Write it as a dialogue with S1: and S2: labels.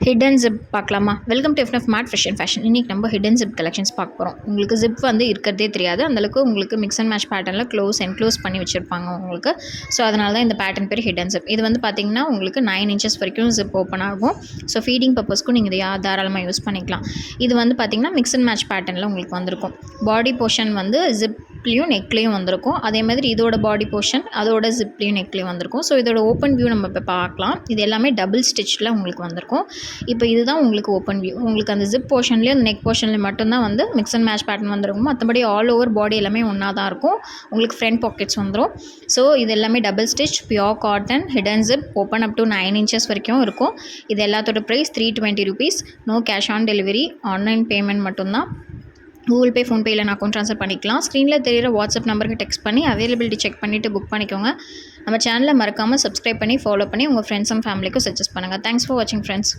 S1: Hidden zip பார்க்கலாமா? Welcome to FF smart fashion. இன்றைக்கி நம்ம ஹிடன் ஜிப் கலெக்ஷன்ஸ் பார்க்க போகிறோம். உங்களுக்கு ஜிப் வந்து இருக்கிறதே தெரியாது. அந்தளவுக்கு உங்களுக்கு மிக்ஸ் அண்ட் மேட்ச் பேட்டர்னில் என்க்ளோஸ் பண்ணி வச்சுருப்பாங்க உங்களுக்கு. ஸோ அதனால தான் இந்த பேட்டர்ன் பேர் ஹிடன் ஜிப். இது வந்து பார்த்திங்கன்னா உங்களுக்கு 9 inches வரைக்கும் ஜிப் ஓப்பன் ஆகும். ஸோ ஃபீடிங் பர்பஸ்க்கும் நீங்கள் இதை தாராளமாக யூஸ் பண்ணிக்கலாம். இது வந்து பார்த்திங்கன்னா மிக்ஸ் அண்ட் மேட்ச் பேட்டர்னில் உங்களுக்கு வந்திருக்கும். பாடி போர்ஷன் வந்து ஜிப்லேயும் நெக்லேயும் வந்திருக்கும். அதே மாதிரி இதோட பாடி போர்ஷன் அதோட ஜிப்லேயும் நெக்லேயும் வந்திருக்கும். ஸோ இதோட ஓப்பன் வியூ நம்ம இப்போ பார்க்கலாம். இது எல்லாமே டபுள் ஸ்டிச்சில் உங்களுக்கு வந்திருக்கும். இப்போ இதுதான் உங்களுக்கு ஓப்பன் வியூ. உங்களுக்கு அந்த ஜிப் போர்ஷன்லேயும் அந்த நெக் போர்ஷனில் மட்டும்தான் வந்து மிக்ஸ் அண்ட் மேட்ச் பேட்டர்ன் வந்துருக்கும். மற்றபடி ஆல் ஓவர் பாடி எல்லாமே ஒன்றா தான் இருக்கும். உங்களுக்கு ஃப்ரண்ட் பாக்கெட்ஸ் வந்துடும். ஸோ இது எல்லாமே double stitch, pure cotton, hidden zip, open up to 9 inches வரைக்கும் இருக்கும். இது எல்லாத்தோட price 320 rupees. No cash on delivery, online payment மட்டும்தான். கூகுள் பே, ஃபோன்பே இல்லை அக்கௌண்ட் ட்ரான்ஸ்ஃபர் பண்ணிக்கலாம். ஸ்க்ரீனில் தெரியிற வாட்ஸ்அப் நம்பருக்கு டெக்ஸ்ட் பண்ணி அவைலபிலிட்டி செக் பண்ணிவிட்டு புக் பண்ணிக்கோங்க. நம்ம சேனலை மறக்காமல் சப்ஸ்கிரைப் பண்ணி ஃபாலோ பண்ணி உங்கள் ஃப்ரெண்ட்ஸ் அண்ட் ஃபேமிலிக்கும் சஜஸ்ட் பண்ணுங்கள். தேங்க்ஸ் ஃபார் வாட்சிங் ஃப்ரெண்ட்ஸ்.